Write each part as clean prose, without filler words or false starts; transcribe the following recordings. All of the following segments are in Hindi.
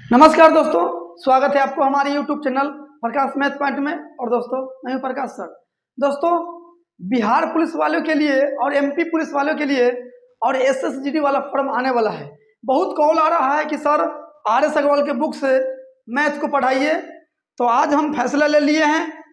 नमस्कार दोस्तों, स्वागत है आपको हमारे YouTube चैनल प्रकाश मैथ पॉइंट में। और दोस्तों मैं हूं प्रकाश सर। दोस्तों बिहार पुलिस वालों के लिए और MP पुलिस वालों के लिए और SSGD वाला फॉर्म आने वाला है। बहुत कॉल आ रहा है कि सर RS अग्रवाल के बुक से मैथ को पढ़ाइए। तो आज हम फैसला ले लिए हैं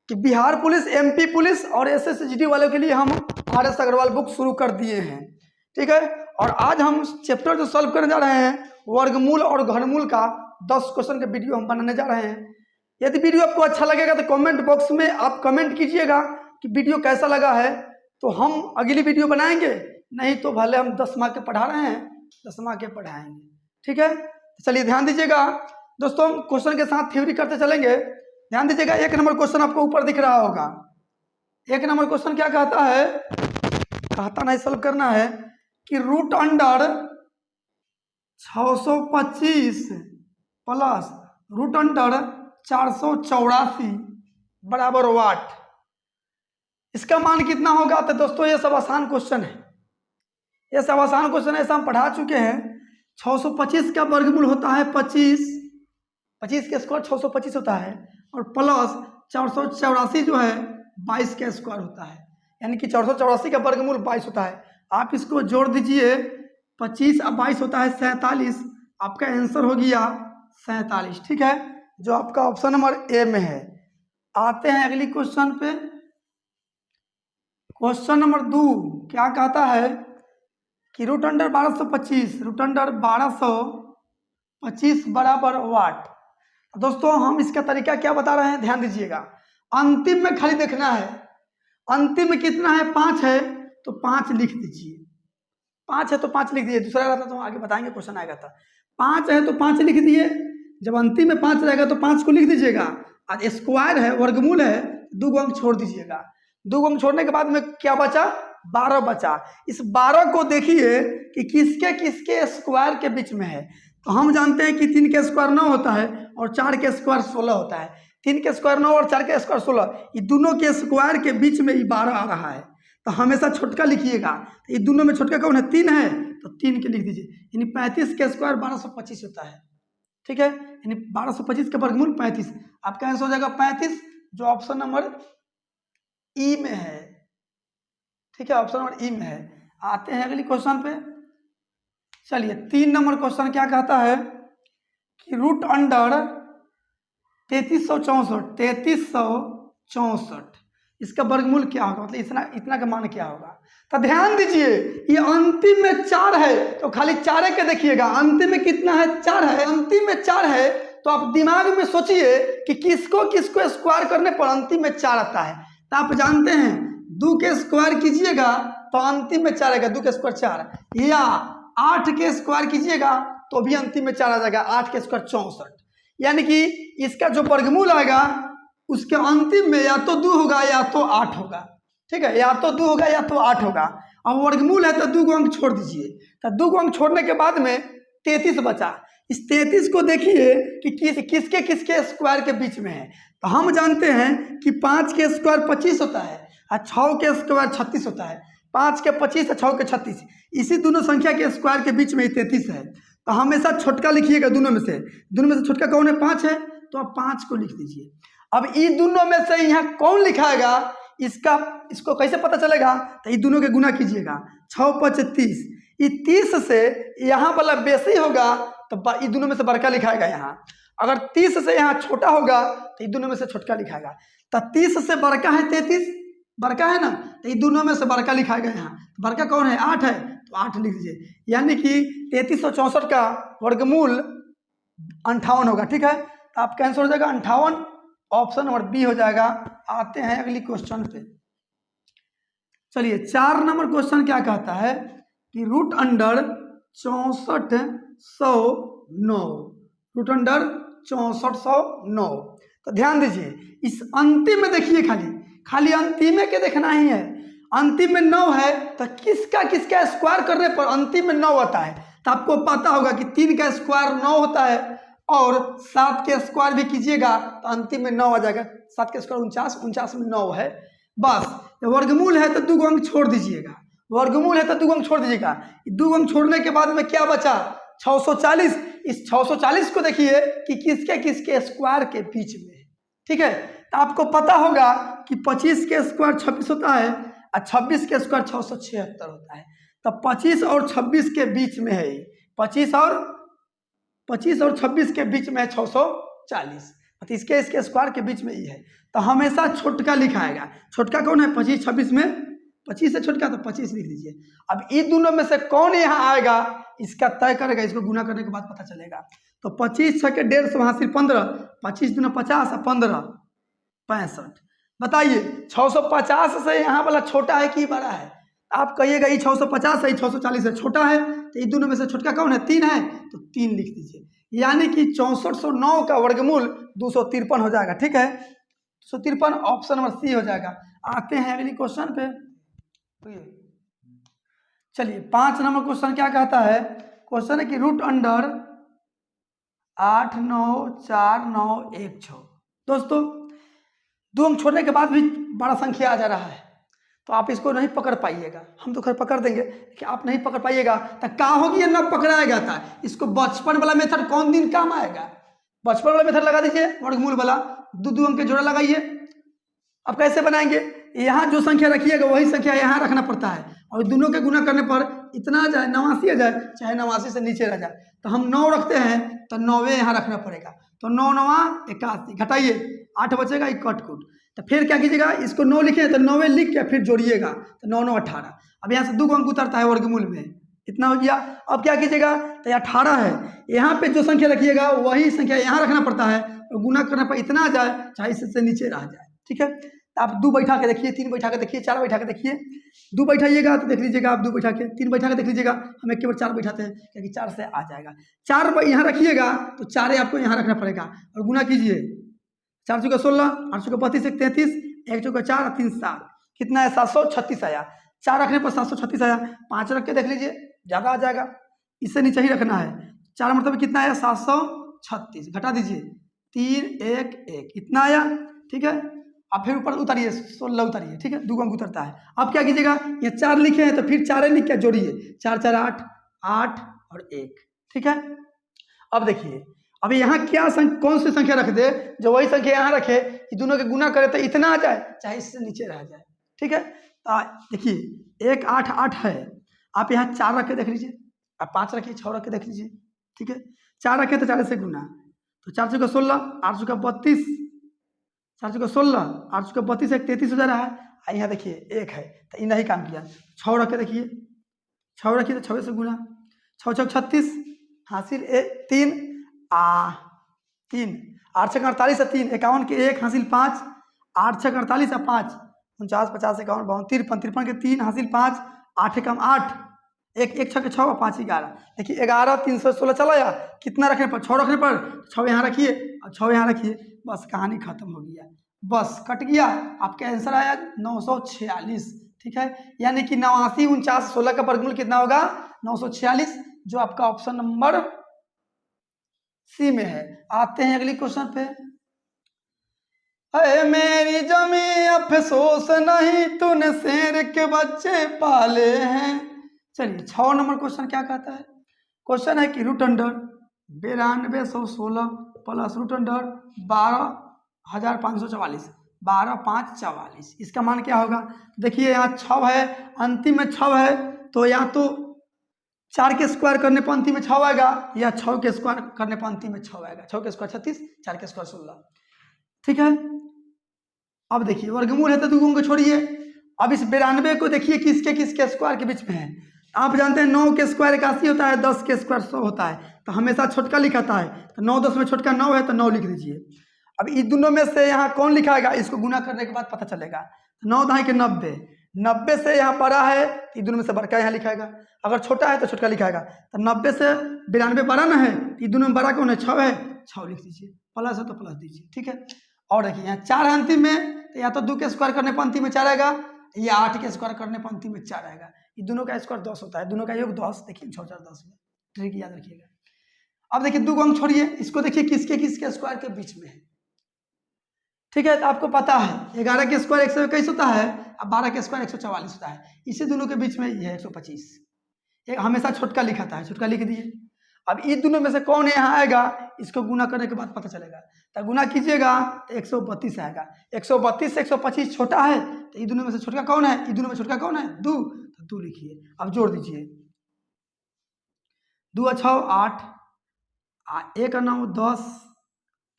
कि बिहार पुलिस, MP पुलिस और SSGD वालों के लिए हम RS अग्रवाल बुक शुरू कर दिए हैं। ठीक है, और आज हम चैप्टर जो सॉल्व करने जा रहे हैं वर्गमूल और घनमूल का 10 क्वेश्चन का वीडियो हम बनाने जा रहे हैं। यदि वीडियो आपको अच्छा लगेगा तो कमेंट बॉक्स में आप कमेंट कीजिएगा कि वीडियो कैसा लगा है, तो हम अगली वीडियो बनाएंगे। नहीं तो भले हम 10 मार्क के पढ़ा रहे हैं, 10 मार्क के पढ़ाएंगे। ठीक है, तो चलिए ध्यान दीजिएगा दोस्तों, हम क्वेश्चन के साथ थ्योरी करते चलेंगे। ध्यान दीजिएगा, 1 नंबर क्वेश्चन आपको ऊपर दिख रहा होगा। 1 नंबर क्वेश्चन क्या कहता है, कहता नहीं सॉल्व करना है कि root under 625 plus root under 484 बराबर वाट, इसका मान कितना होगा। तो दोस्तों ये सब आसान क्वेश्चन है, ये सब आसान क्वेश्चन है, ऐसा हम पढ़ा चुके हैं। 625 का वर्गमूल होता है 25, 25 के स्क्वायर 625 होता है, और प्लस 484 जो है 22 का स्क्वायर होता है, यानी कि 484 का वर्गमूल 22 होता है। आप इसको जोड़ दीजिए, 25 और 22 होता है 47, आपका आंसर हो गया 47। ठीक है, जो आपका ऑप्शन नंबर ए में है। आते हैं अगली क्वेश्चन पे। क्वेश्चन नंबर 2 क्या कहता है कि रूट अंडर 1225, रूट अंडर 1225 बराबर वाट। दोस्तों हम इसका तरीका क्या बता रहे हैं, ध्यान दीजिएगा। अंतिम में खाली देखना है, अंतिम में कितना है, 5 है तो 5 लिख दीजिए, 5 है तो 5 लिख दीजिए। दूसरा रहता तो आगे बताएंगे, क्वेश्चन आएगा था। 5 है तो 5 लिख दिए, जब अंतिम में 5 रहेगा तो 5 को लिख दीजिएगा। आज स्क्वायर है, वर्गमूल है, 2 अंक छोड़ दीजिएगा। 2 अंक छोड़ने के बाद में क्या बचा, 12 बचा। इस 12 को देखिए कि किसके किसके स्क्वायर के बीच में है। तो हम जानते हैं कि 3 के स्क्वायर 9 होता है और 4 के स्क्वायर 16 होता है। 3 के स्क्वायर 9 और 4 के स्क्वायर 16, ये दोनों के स्क्वायर के बीच में ये 12 आ रहा है। तो हमेशा छोटका लिखिएगा। तो ये दोनों में छोटका कौन है, 3 है तो 3 के लिख दीजिए, यानी 35 के स्क्वायर 1225 होता है। ठीक है, यानी 1225 का वर्गमूल 35, आपका आंसर हो जाएगा 35, जो ऑप्शन नंबर ई में है। ठीक है, ऑप्शन नंबर ई में है। आते हैं अगली क्वेश्चन पे। चलिए 3 नंबर क्वेश्चन क्या कहता है कि रूट अंडर 3364 इसका वर्गमूल क्या होगा, मतलब इतना का मान क्या होगा। तो ध्यान दीजिए, ये अंतिम में 4 है तो खाली 4 के देखिएगा। अंतिम में कितना है, 4 है, अंतिम में 4 है तो आप दिमाग में सोचिए कि किसको किसको स्क्वायर करने पर अंतिम में 4 आता है। तो आप जानते हैं 2 के स्क्वायर कीजिएगा तो अंतिम में 4 आएगा, 2 के स्क्वायर 4, या 8 के स्क्वायर कीजिएगा तो भी अंतिम में 4 आ जाएगा, 8 के स्क्वायर 64। यानी कि इसका जो वर्गमूल आएगा उसके अंतिम में या तो 2 होगा या तो 8 होगा। ठीक है, या तो 2 होगा या तो 8 होगा। अब वर्गमूल है तो 2 अंक छोड़ दीजिए। तो 2 अंक छोड़ने के बाद में 33 बचा। इस 33 को देखिए कि किसके किसके स्क्वायर के बीच में है। तो हम जानते हैं कि 5 के स्क्वायर 25 होता है और 6 के स्क्वायर 36 होता है। 5 के 25 और 6 के 36, इसी दोनों संख्या के स्क्वायर के बीच में 33 है। तो हमेशा छोटका लिखिएगा, दोनों में से छोटका कौन है, 5 है तो आप 5 को लिख दीजिए। अब इन दोनों में से यहाँ कौन लिखाएगा, इसको कैसे पता चलेगा। तो ये दोनों के गुना कीजिएगा, 6 5 30, ये 30 से यहाँ वाला बेसी होगा तो ये दोनों में से बड़का लिखाएगा यहाँ। अगर 30 से यहाँ छोटा होगा तो ये दोनों में से छोटका लिखाएगा। तो 30 से बड़का है 33, बड़का है ना, तो ये दोनों में से बड़का लिखाएगा यहाँ। बड़का कौन है, 8 है तो 8 लिख दीजिए, यानी कि 3364 का वर्गमूल 58 होगा। ठीक है, तो आपका आंसर हो जाएगा 58, ऑप्शन नंबर बी हो जाएगा। आते हैं अगली क्वेश्चन पे। चलिए 4 नंबर क्वेश्चन क्या कहता है कि रूट अंडर 6409, रूट अंडर 6409। तो ध्यान दीजिए, इस अंतिम में देखिए, खाली अंतिम में के देखना ही है। अंतिम में 9 है तो किसका किसका स्क्वायर करने पर अंतिम में 9 आता है। तो आपको पता होगा कि 3 का स्क्वायर 9 होता है और 7 के स्क्वायर भी कीजिएगा तो अंतिम में 9 आ जाएगा। 7 के स्क्वायर 49, 49 में 9 है। बस वर्गमूल है तो 2 अंक छोड़ दीजिएगा, वर्गमूल है तो 2 अंक छोड़ दीजिएगा। 2 अंक छोड़ने के बाद में क्या बचा, 640, इस 640 को देखिए कि किसके किसके स्क्वायर के बीच में है। ठीक है, तो आपको पता होगा कि 25 के स्क्वायर 26 होता है और 26 के स्क्वायर 676 होता है। तो 25 और 26 के बीच में है, 25 और 26 के बीच में है 640, तो इसके स्क्वायर के बीच में ही है। तो हमेशा छोटका लिखाएगा। छोटका कौन है? 25 26 में 25 से छोटका, तो 25 लिख दीजिए। अब इन दोनों में से कौन यहाँ आएगा इसका तय करेगा, इसको गुना करने के बाद पता चलेगा। तो 25 6 के 150 वहाँ सिर्फ 15, 25 दूना 50 और 15 65। बताइए 650 से यहाँ वाला छोटा है कि बड़ा है? आप कहिएगा ये 650 है, 640 है, छोटा है। तो इन दोनों में से छोटका कौन है? 3 है, तो 3 लिख दीजिए। यानी कि 6409 का वर्गमूल 253 हो जाएगा। ठीक है, 253 ऑप्शन नंबर सी हो जाएगा। आते हैं अगली क्वेश्चन पे। चलिए 5 नंबर क्वेश्चन क्या कहता है? क्वेश्चन है कि रूट अंडर 8 9 4 9 1 6। दोस्तों 2 अंक छोड़ने के बाद भी बड़ा संख्या आ जा रहा है, तो आप इसको नहीं पकड़ पाइएगा। हम तो खैर पकड़ देंगे कि आप नहीं पकड़ पाइएगा तो क्या होगी, ये न पकड़ाएगा था। इसको बचपन वाला मेथड कौन दिन काम आएगा? बचपन वाला मेथड लगा दीजिए, वर्गमूल वाला 2 अंक के जोड़ा लगाइए। अब कैसे बनाएंगे? यहाँ जो संख्या रखिएगा वही संख्या यहाँ रखना पड़ता है, और दोनों के गुना करने पर इतना आ जाए 89 आ जाए, चाहे 89 से नीचे रह जाए। तो हम 9 रखते हैं तो 9 यहाँ रखना पड़ेगा। तो 9 9 81, घटाइए 8 बचेगा, एक कट कुट। तो फिर क्या कीजिएगा, इसको 9 लिखे तो 9 लिख के फिर जोड़िएगा, तो 9 9 18। अब यहाँ से 2 अंक उतरता है वर्गमूल में, इतना हो गया। अब क्या कीजिएगा, तो 18 है, यहाँ पे जो संख्या रखिएगा वही संख्या यहाँ रखना पड़ता है, और गुना करने पर इतना आ जाए, चाहे इससे नीचे रह जाए। ठीक है, तो आप 2 बैठा के देखिए, 3 बैठा के देखिए, 4 बैठा के देखिए। 2 बैठाइएगा तो देख लीजिएगा आप 2 बैठा के, 3 बैठा के देख लीजिएगा। हम एक के बार 4 बैठाते हैं क्योंकि 4 से आ जाएगा। 4 यहाँ रखिएगा तो 4 आपको यहाँ रखना पड़ेगा, और गुना कीजिए। 4 चौका 16, 8 चौका 32, 1 33, 1 चौका 4 3 7, कितना है? 736 आया। 4 रखने पर 736 आया। 5 रख के देख लीजिए, ज़्यादा आ जाएगा, इससे नीचे ही रखना है। 4 मतलब कितना आया? 736, घटा दीजिए 3 1 1, इतना आया। ठीक है, अब फिर ऊपर उतारिए, 16 उतारिए। ठीक है, 2 अंक उतरता है। अब क्या कीजिएगा, ये 4 लिखे हैं तो फिर 4 लिख के जोड़िए, 4 4 8 8 और 1। ठीक है, अब देखिए, अभी यहाँ क्या कौन सी संख्या रख दे जो वही संख्या यहाँ रखे, कि दोनों के गुना करे तो इतना आ जाए, चाहे इससे नीचे रह जाए। ठीक है, देखिए 1 8 8 है, आप यहाँ 4 रख के देख लीजिए, आप 5 रखिए, 6 रख के देख लीजिए। ठीक है, 4 रखे तो 4 से गुना, तो 4 चौका 16, 8 चौका 32, 4 चौका 16, 8 चौका 32, 1 33 हो जा रहा है। यहाँ देखिए 1 है, तो इन नहीं काम किया। 6 रख के देखिए, 6 रखिए तो 6 से गुना, 6 चौक 36, हासिल 3 3, 8 छः 48 है 3, 51 के 1 हासिल 5, 8 छः 48 है 5, 49 50 51 52 53, 53 के 3 हासिल 5, 8 एकम 8, 1 1 6 के 6 5 11। देखिए 11 316 चला या, कितना रखने पर? 6 रखने पर 6 यहाँ रखिए और 6 यहाँ रखिए, बस कहानी खत्म हो गया, बस कट गया। आपका आंसर आया 946। ठीक है, यानी कि 89 49 16 का वर्गमूल कितना होगा? 946, जो आपका ऑप्शन नंबर सी में है। आते हैं अगली क्वेश्चन पे। अरे मेरी जमी अफसोस नहीं, तूने शेर के बच्चे पाले हैं। चलिए 6 नंबर क्वेश्चन क्या कहता है? क्वेश्चन है कि root under 9216 plus root under 12544, 12 5 44, इसका मान क्या होगा? देखिए यहाँ 6 है, अंतिम में 6 है, तो या तो 4 के स्क्वायर करने पर अंतिम में 6 आएगा, या 6 के स्क्वायर करने पर अंतिम में 6 आएगा। 6 के स्क्वायर 36, 4 के स्क्वायर 16। ठीक है, अब देखिए वर्गमूल है तो 2 अंक छोड़िए। अब इस 92 को देखिए किसके स्क्वायर के बीच में है। आप जानते हैं 9 के स्क्वायर 81 होता है, 10 के स्क्वायर 100 होता है, तो हमेशा छोटका लिखाता है। तो 9 10 में छोटका 9 है तो 9 लिख दीजिए। अब इन दोनों में से यहाँ कौन लिखाएगा, इसको गुना करने के बाद पता चलेगा। 9 दहाई के 90, 90 से यहाँ बड़ा है, इन दोनों में से बड़का यहाँ लिखाएगा। अगर छोटा है तो छोटका लिखाएगा। तो 90 से 92 बड़ा ना है, इन दोनों में बड़ा कौन है? 6 है, 6 लिख दीजिए। प्लस है तो प्लस दीजिए। ठीक है, और देखिए यहाँ 4 है अंतिम में, तो या तो 2 के स्क्वायर करने पर अंतिम में 4 आएगा, या 8 के स्क्वायर करने पर अंतिम में 4 आएगा। ये दोनों का स्क्वायर 10 होता है, दोनों का योग 10। देखिए 6 4 10 में, ट्रिक याद रखिएगा। अब देखिए 2 अंक छोड़िए, इसको देखिए किसके स्क्वायर के बीच में है। ठीक है, तो आपको पता है 11 के स्क्वायर 121 होता है, अब 12 के स्क्वायर 144 होता है। इसी दोनों के बीच में ये है 125। एक हमेशा छोटका लिखाता है, छोटका लिख दिए। अब इन दोनों में से कौन यहाँ आएगा, इसको गुना करने के बाद पता चलेगा। तो गुना कीजिएगा तो 132 आएगा। 132 से 125 छोटा है, तो इन दोनों में से छोटा कौन है, इन दोनों में छोटा कौन है, 2, तो 2 लिखिए। अब जोड़ दीजिए, 2 और 6 8, 1 और 9 10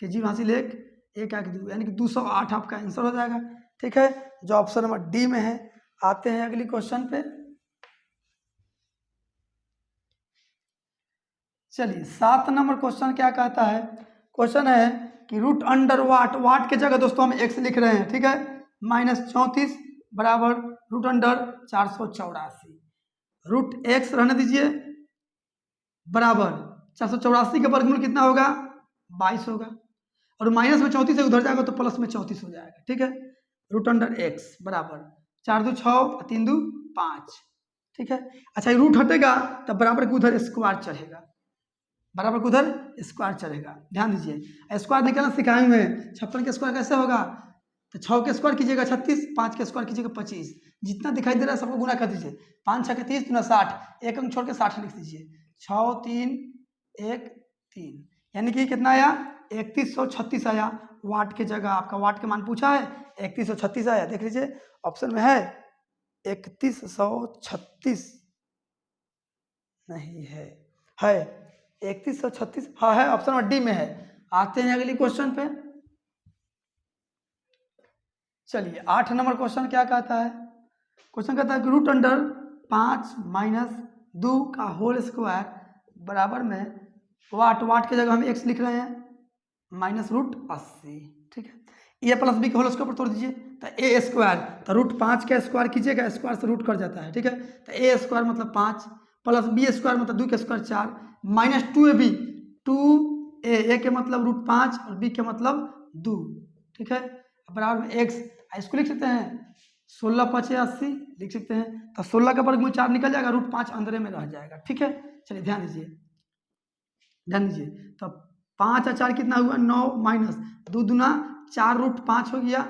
के जीव हासिल 1, 1 1 2, यानी कि 208 आपका आंसर हो जाएगा। ठीक है, जो ऑप्शन नंबर डी में है। आते हैं अगली क्वेश्चन पे। चलिए 7 नंबर क्वेश्चन क्या कहता है। क्वेश्चन है कि रूट अंडर वाट, वाट के जगह दोस्तों हम एक्स लिख रहे हैं, ठीक है, -34 बराबर रूट अंडर 484, रूट एक्स रहने दीजिए बराबर 484 का वर्गमूल कितना होगा, 22 होगा, और माइनस में 34 से उधर जाएगा तो प्लस में 34 हो जाएगा। ठीक है, रूट अंडर एक्स बराबर 4 2 6 3 2 5। ठीक है, अच्छा ये रूट हटेगा तब बराबर के उधर स्क्वायर चढ़ेगा, बराबर के उधर स्क्वायर चढ़ेगा। ध्यान दीजिए, स्क्वायर निकालना सिखाए हुए हैं। 56 के स्क्वायर कैसे होगा, तो 6 के स्क्वायर कीजिएगा 36, 5 के स्क्वायर कीजिएगा 25, जितना दिखाई दे रहा है सबको गुना कर दीजिए। 5 6 के 30 गुना 60, एक अंक छोड़ के 60 लिख दीजिए। 6 3 1 3, यानी कि कितना आया, 3136 आया। वाट के जगह आपका वाट के मान पूछा है, 3136 आया। देख लीजिए ऑप्शन में है 3136, नहीं है, है 3136, हाँ है, ऑप्शन नंबर डी में है। आते हैं अगली क्वेश्चन पे। चलिए 8 नंबर क्वेश्चन क्या कहता है। क्वेश्चन कहता है कि रूट अंडर 5 - 2 का होल स्क्वायर बराबर में वाट, वाट की जगह हम एक्स लिख रहे हैं -√80। ठीक है, ए प्लस बी के होल स्क्वायर पर तोड़ दीजिए तो ए स्क्वायर, तो रूट 5 का स्क्वायर कीजिएगा, स्क्वायर से रूट कर जाता है। ठीक है, तो ए स्क्वायर मतलब 5 प्लस बी स्क्वायर मतलब 2 के स्क्वायर 4 -2ab, 2a के मतलब रूट 5 और b के मतलब 2। ठीक है, बराबर में एक्स, इसको लिख सकते हैं 16 5 80 लिख सकते हैं, तो 16 का वर्गमूल 4 निकल जाएगा, रूट 5 अंदर में रह जाएगा। ठीक है, चलिए ध्यान दीजिए, ध्यान दीजिए, तो 5 और 4 कितना हुआ, 9 माइनस 2 दूना 4 रूट 5 हो गया,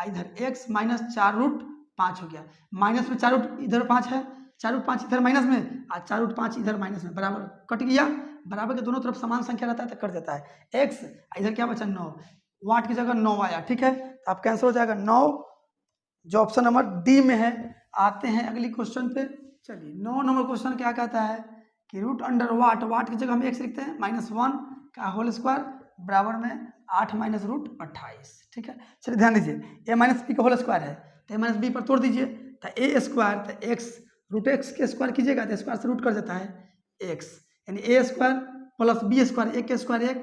इधर x माइनस 4 रूट 5 हो गया, माइनस में 4 रूट इधर 5 है, 4 रूट 5 इधर माइनस में और 4 रूट 5 इधर माइनस में, बराबर कट गया। बराबर के दोनों तरफ समान संख्या रहता है तो कट जाता है। x इधर क्या बचा, 9, वाट की जगह 9 आया। ठीक है, तो आप कैंसिल हो जाएगा 9, जो ऑप्शन नंबर डी में है। आते हैं अगली क्वेश्चन पे। चलिए 9 नंबर क्वेश्चन क्या कहता है कि रूट अंडर वाट, वाट की जगह हम x लिखते हैं -1 का होल स्क्वायर बराबर में 8 - √28। ठीक है, चलिए ध्यान दीजिए, a माइनस बी का होल स्क्वायर है तो a माइनस बी पर तोड़ दीजिए, तो a स्क्वायर तो x रूट एक्स के स्क्वायर कीजिएगा तो स्क्वायर से रूट कर जाता है x, यानी a square plus B square, एक के स्क्वायर 1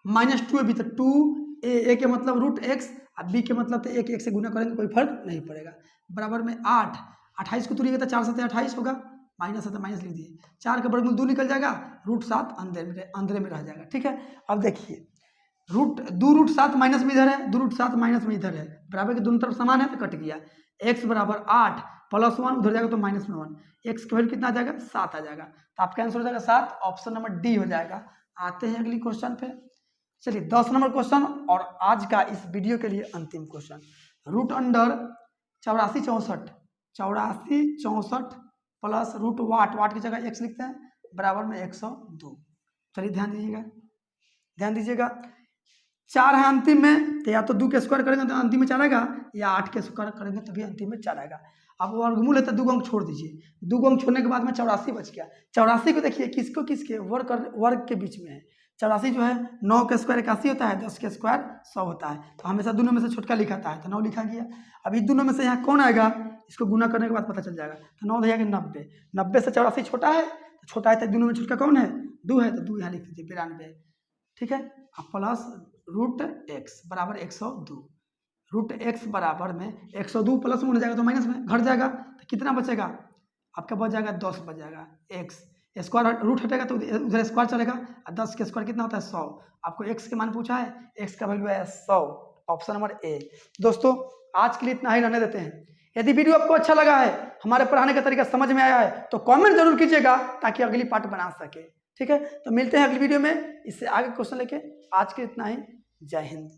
-2ab, तो 2a के मतलब रूट एक्स और b के मतलब तो 1 से गुना करेंगे कोई फर्क नहीं पड़ेगा। बराबर में 8, 28 को तोड़िएगा तो 4 7 28 होगा, माइनस है तो माइनस लिख दिए, 4 का वर्गमूल 2 निकल जाएगा, रूट 7 अंदर में रह जाएगा। ठीक है, अब देखिए दो रूट 7 माइनस में इधर है, 2 रूट 7 माइनस में इधर है, बराबर के दोनों तरफ समान है तो कट गया। x बराबर 8 प्लस 1 उधर जाएगा तो माइनस में 1, x का वैल्यू कितना आ जाएगा, 7 आ जाएगा, तो आपका आंसर हो जाएगा 7, ऑप्शन नंबर डी हो जाएगा। आते हैं अगली क्वेश्चन पे। चलिए 10 नंबर क्वेश्चन और आज का इस वीडियो के लिए अंतिम question, root under 84 64 plus root what, what की जगह x लिखते हैं बराबर में 102। चलिए ध्यान दीजिएगा, ध्यान दीजिएगा, 4 है अंतिम में, तो या तो 2 के स्क्वायर करेंगे तो अंतिम में 4 आएगा, या 8 के स्क्वायर करेंगे तभी अंतिम में 4 आएगा। अब वर्गमूल है तो 2 अंक छोड़ दीजिए, 2 अंक छोड़ने के बाद में 84 बच गया। 84 को देखिए किसको किसके वर्ग के बीच में है, 84 जो है 9 के स्क्वायर 81 होता है, 10 के स्क्वायर 100 होता है, तो हमेशा दोनों में से छोटका लिखाता है तो 9 लिखा गया। अब इन दोनों में से यहाँ कौन आएगा, इसको गुना करने के बाद पता चल जाएगा, तो 9 देगा 90, 90 से 84 छोटा है, तो छोटा है तो दोनों में छोटका कौन है, 2 है, तो 2 यहाँ लिख दीजिए 92। ठीक है, अब प्लस रूट एक्स बराबर 102, रूट एक्स बराबर में 102 प्लस में हो जाएगा तो माइनस में घट जाएगा, तो कितना बचेगा आपका, बच जाएगा 10 बच जाएगा। एक्स स्क्वायर रूट हटेगा तो उधर स्क्वायर चलेगा, और 10 के स्क्वायर कितना होता है 100। आपको एक्स के मान पूछा है, एक्स का वैल्यू है 100, ऑप्शन नंबर ए। दोस्तों आज के लिए इतना ही रहने देते हैं। यदि वीडियो आपको अच्छा लगा है, हमारे पढ़ाने का तरीका समझ में आया है, तो कमेंट जरूर कीजिएगा ताकि अगली पार्ट बना सके। ठीक है, तो मिलते हैं अगली वीडियो में इससे आगे क्वेश्चन लेके। आज के इतना ही, जय हिंद।